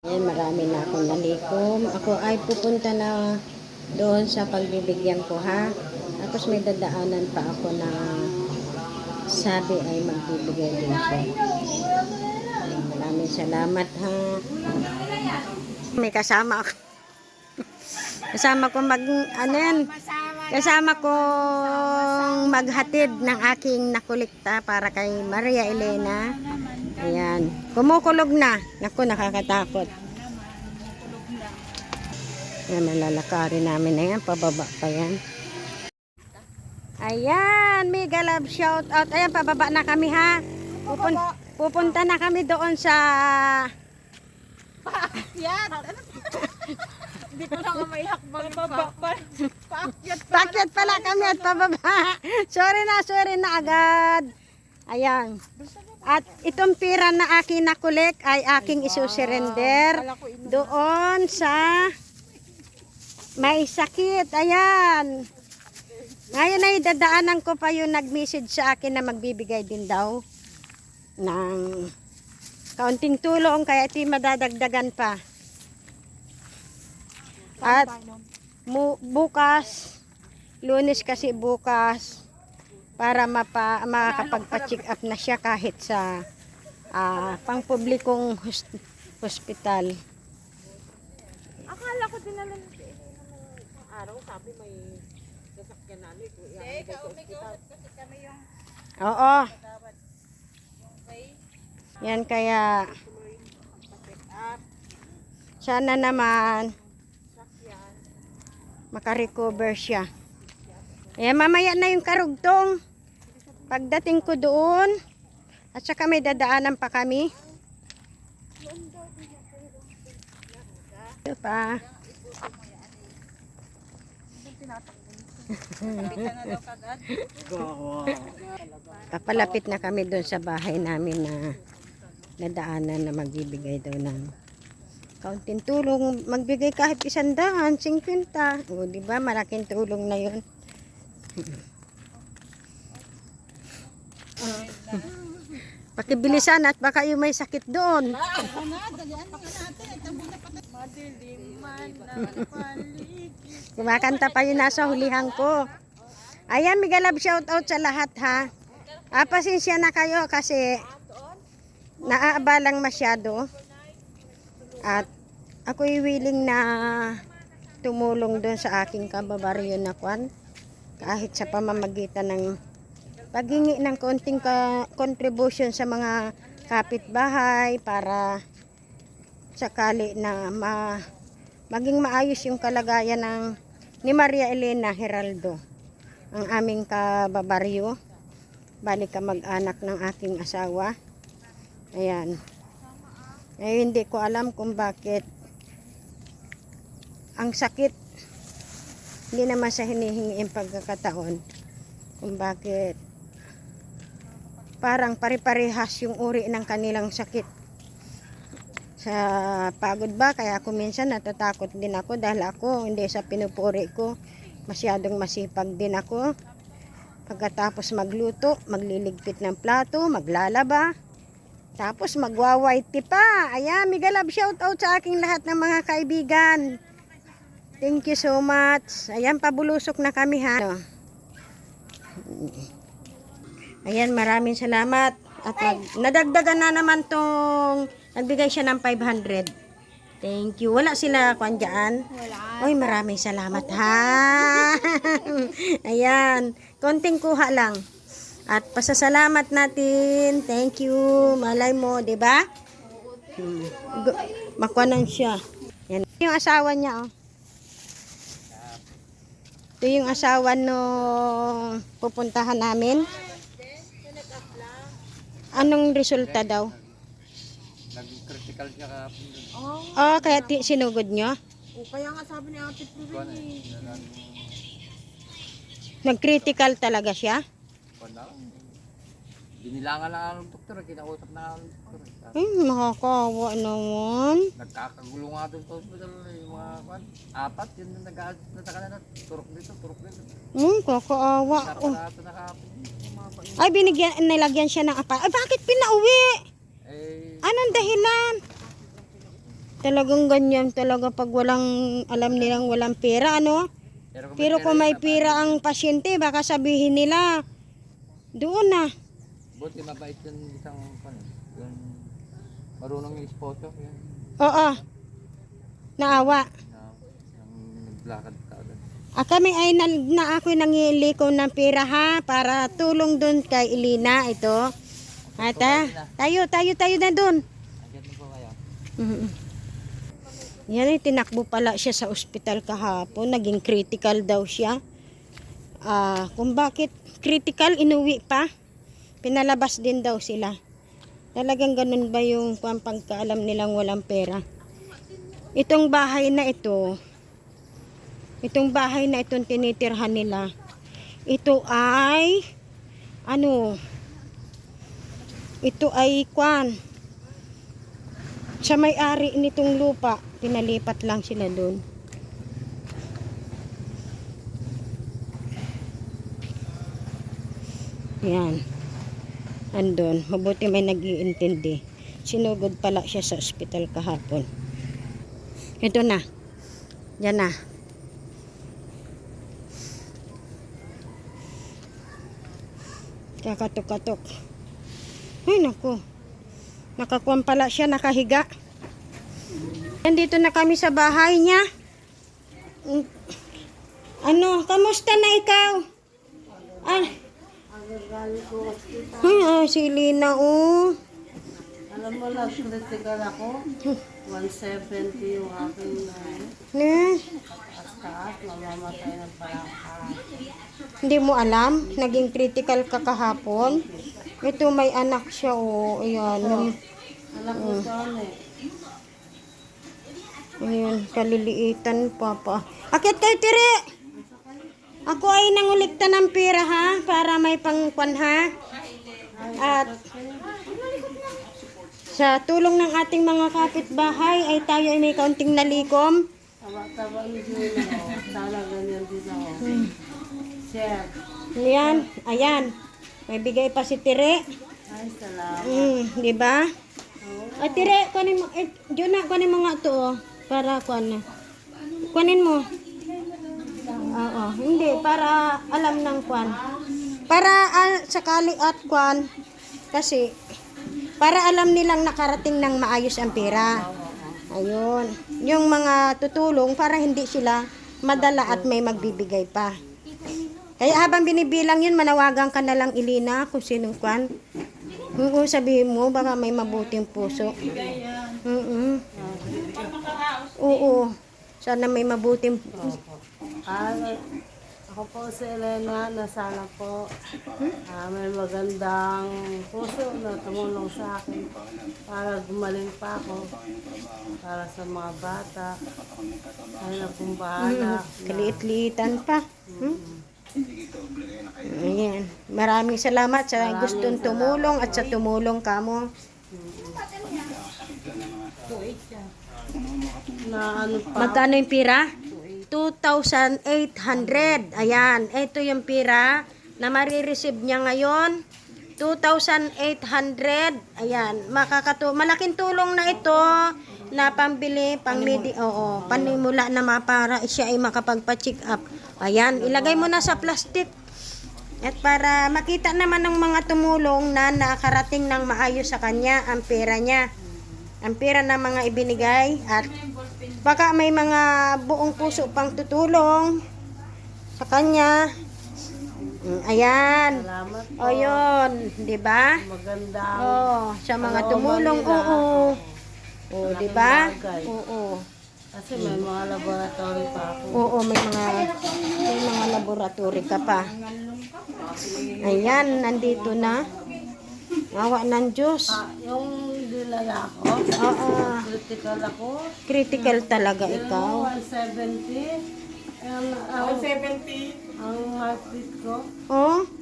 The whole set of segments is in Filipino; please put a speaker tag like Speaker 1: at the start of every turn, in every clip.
Speaker 1: Ayan, marami na akong nalikom. Ako ay pupunta na doon sa pagbibigyan ko, ha. Tapos may dadaanan pa ako na sabi ay magbibigay din siya. Ayan, maraming salamat, ha. May kasama ako. Kasama ko kasama kong maghatid ng aking nakulikta para kay Maria Elena. Ayan. Kumukulog na. Naku, nakakatakot. Ayan, malalakarin namin na yan. Pababa pa yan. Ayan, mega love shout out. Ayan, pababa na kami, ha. Pupunta na kami doon sa...
Speaker 2: Yan! Hindi ko na maihakbang pa.
Speaker 1: Pakyat pala kami at pababa. Sorry na agad. Ayan. At itong pira na aking nakulik ay aking isusurrender doon sa may sakit. Ayan. Ngayon ay dadaanan ko pa yung nag-message sa akin na magbibigay din daw ng kaunting tulong kaya ito madadagdagan pa. At bukas, Lunes kasi bukas, para makakapagpa-check up na siya kahit sa pang-publikong hospital.
Speaker 2: Akala ko dinala ng araw, sabi may sasakyan na ulit. Kasi kami yung...
Speaker 1: Oo. Yan kaya sana naman makarecover siya. Ayan, mamaya na yung karugtong. Pagdating ko doon, at saka may dadaanan pa kami. Ito pa. Papalapit na kami doon sa bahay namin na nadaanan na magbibigay daw ng kaunting tulong. Magbigay kahit 100, 50. O, diba? Malaking tulong na yun. Pakibilisan at baka yung may sakit doon. Kumakanta pa yun nasa hulihan ko. Ayan, mega love shout out sa lahat, ha. Pasensya na kayo kasi naaabalang masyado. At ako'y willing na tumulong doon sa aking kababaryo na kwan. Kahit sa pamamagitan ng paghingi ng konting contribution sa mga kapitbahay para sakali na maging maayos yung kalagayan ni Maria Elena Heraldo, ang aming kababaryo. Balik ka mag-anak ng aking asawa. Ayan. Ngayon hindi ko alam kung bakit ang sakit, hindi naman sa hinihingi yung pagkakataon, kung bakit parang pare-parehas yung uri ng kanilang sakit. Sa pagod ba, kaya ako minsan natatakot din ako dahil ako hindi sa pinupuri ko, masyadong masipag din ako. Pagkatapos magluto, magliligpit ng plato, maglalaba, tapos magwa-white tea pa. Ayan, mega love shout out sa aking lahat ng mga kaibigan. Thank you so much. Ayan, pabulusok na kami, ha. Ayan, maraming salamat. At nadagdagan na naman tong nagbigay siya ng 500. Thank you. Wala sila kwan dyan?
Speaker 2: Wala.
Speaker 1: Oy, maraming salamat, ha. Ayan, konting kuha lang. At pasasalamat natin. Thank you. Malay mo, 'di ba? Makwanan siya. Yan. Yung asawa niya, oh. Ito yung asawa nung pupuntahan namin. Anong resulta daw?
Speaker 3: Nag-critical siya kahapon.
Speaker 1: Oh, kaya sinugod nyo?
Speaker 2: O kaya nga sabi ni Ate Prurini.
Speaker 1: Nag-critical talaga siya?
Speaker 3: Binilangan na ng doktor, kinausap na ng doktor.
Speaker 1: Nakakawa naman.
Speaker 3: Nagkakagulo nga doon sa hospital, yung mga kwan. 4, yun nag-aalis na sa kanila. Turok dito.
Speaker 1: Kakaawa. Oh.
Speaker 3: Sarapalato na kahapon.
Speaker 1: Ay, nilagyan siya ng apa. Ay, bakit pinauwi?
Speaker 3: Eh,
Speaker 1: Anong dahilan? Talagang ganyan talaga pag walang, alam nilang walang pera, ano? Pero kung may pera ang pasyente, baka sabihin nila, doon na.
Speaker 3: Buti mabait yun isang yun, marunong yung esposo. Yun.
Speaker 1: Oo. Naawa.
Speaker 3: Yung naglakad ka agad.
Speaker 1: Kami ay na ako nangiliko ng pera ha, para tulong doon kay Elina, ito. Ata, tayo na doon.
Speaker 3: Andiyan mo po kayo.
Speaker 1: Yan ay tinakbo pala siya sa ospital kahapon, naging critical daw siya. Kung bakit critical, inuwi pa. Pinalabas din daw sila. Talagang ganun ba yung pagkaalam nilang walang pera? Itong bahay na ito, itong tinitirhan nila, ito ay, ito ay sa may-ari nitong lupa, pinalipat lang sila doon. Yan. Andun. Mabuti may nag-iintindi. Sinugod pala siya sa ospital kahapon. Ito na. Yan na. Kakatok-katok. Ay, naku. Nakakuan pala siya, nakahiga. Nandito na kami sa bahay niya. Kamusta na ikaw? Si Lina,
Speaker 2: Alam mo, nag-critical ako. 170 yung aking taas, mamamatay ng palangka.
Speaker 1: Hindi mo alam? Naging critical ka kahapon? Ito, may anak siya, Ayan.
Speaker 2: Anak ko saan
Speaker 1: Ayan, kaliliitan pa. Akit kayo, Tiri! Ako ay nangulikta ng pera, ha? Para may pangkwan, ha? At sa tulong ng ating mga kapitbahay ay tayo ay may kaunting nalikom.
Speaker 2: Taba-taba yung Juno. Sana ganyan din ako. Share.
Speaker 1: Ayan. May bigay pa si Tire.
Speaker 2: Ay, salamat.
Speaker 1: Di ba? Ay, Tire, kunin mo. Juna, kunin mo nga ito, para kunin mo. Oo, hindi, para alam ng kwan. Para sakali at kwan, kasi, para alam nilang nakarating ng maayos ang pera. Ayun. Yung mga tutulong para hindi sila madala at may magbibigay pa. Kaya habang binibilang yun, manawagan ka na lang, Elina, kung sinong kwan. Sabihin mo, baka may mabuting puso. Oo. Sana may mabuting puso.
Speaker 2: Ako po si Elena na sana po may magandang puso na tumulong sa akin para gumaling pa ako para sa mga bata. Ay na pong bahala.
Speaker 1: Kaliit-liitan pa. Ayan. Maraming salamat sa gustong tumulong at sa tumulong kamo. Magkano yung pira? 2,800. Ayan. Ito yung pira na marireceive niya ngayon. 2,800. Ayan. Malaking tulong na ito na pambili, panimula na para siya ay makapagpa-check up. Ayan. Ilagay mo na sa plastic. At para makita naman ng mga tumulong na nakarating ng maayos sa kanya ang pera niya. Ang pera na mga ibinigay at baka may mga buong puso pang tutulong sa kanya. Ayan.
Speaker 2: Salamat po.
Speaker 1: O yun, di ba?
Speaker 2: Magandang.
Speaker 1: Sa mga tumulong, di ba?
Speaker 2: Kasi may mga laboratory pa ako.
Speaker 1: May mga laboratory ka pa. Ayan, nandito na. Awa ng Diyos.
Speaker 2: Yung dilala ko, critical ako.
Speaker 1: Critical talaga ikaw.
Speaker 2: 170. Ang heartbeat ko.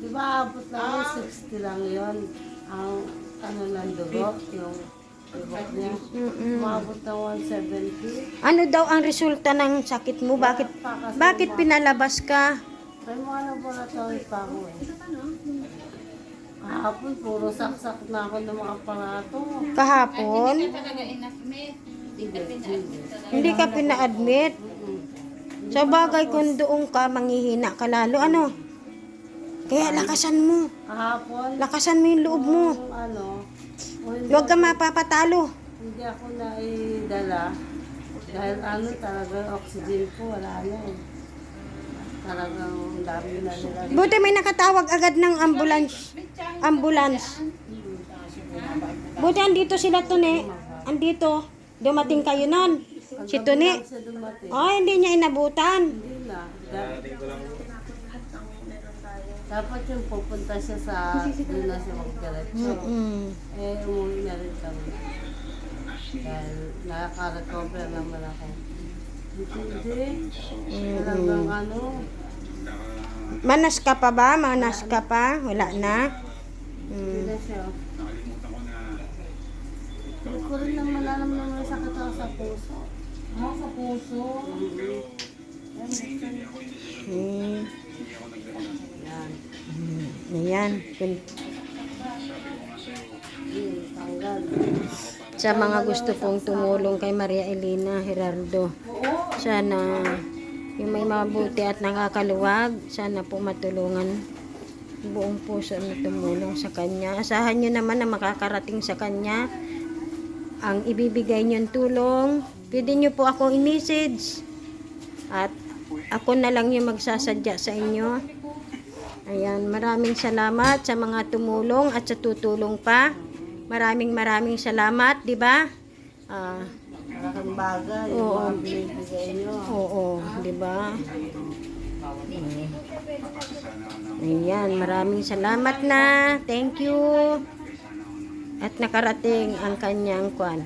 Speaker 2: Di ba abot lang 60 lang yun. Ang ng dugo, yung ibok niya. Umabot ng 170.
Speaker 1: Ano daw ang resulta ng sakit mo? Bakit pinalabas ka?
Speaker 2: May mga laboratory pa ako Kahapon, puro saksak na ako ng mga aparato.
Speaker 1: Kahapon? Hindi ka pina-admit. Sa bagay kung doon ka, manghihina ka lalo. Ano? Kaya lakasan mo.
Speaker 2: Kahapon,
Speaker 1: Lakasan mo yung loob mo.
Speaker 2: yung ano,
Speaker 1: Huwag ka mapapatalo.
Speaker 2: hindi ako naidala. Dahil ano talaga, oxygen ko, wala na eh. Talagang ang dami na nila.
Speaker 1: Buti may nakatawag agad ng ambulance. Ambulance. Buti andito sila Tune. Andito. Dumating kayo nun. Si Tune.
Speaker 2: Siya dumating.
Speaker 1: Oh, hindi niya inabutan.
Speaker 2: Hindi na. Dapat yung pupunta siya sa doon na siya magdiretso. Eh, umuwi na rin kami. Dahil nakaka-recover naman ako. Hindi. Talagang ano.
Speaker 1: Manas ka pa ba? Manas ka pa? Wala na?
Speaker 2: Hindi na siya. Hindi ko rin naman alam naman sa sakit ako sa puso. Sa puso?
Speaker 1: Hmm.
Speaker 2: Yan.
Speaker 1: Ayan.
Speaker 2: Tanggal.
Speaker 1: Sa mga gusto pong tumulong kay Maria Elena Gerardo, sana yung may mabuti at nakakaluwag, sana po matulungan buong puso na tumulong sa kanya. Asahan nyo naman na makakarating sa kanya ang ibibigay niyong tulong. Pwede nyo po akong i-message at ako na lang yung magsasadya sa inyo. Ayan, maraming salamat sa mga tumulong at sa tutulong pa. Maraming salamat, di ba?
Speaker 2: Malaking bagay. Yung
Speaker 1: Oo.
Speaker 2: mga binibigay nyo.
Speaker 1: Oo, di ba? Ayan, maraming salamat na. Thank you. At nakarating ang kanyang kwan.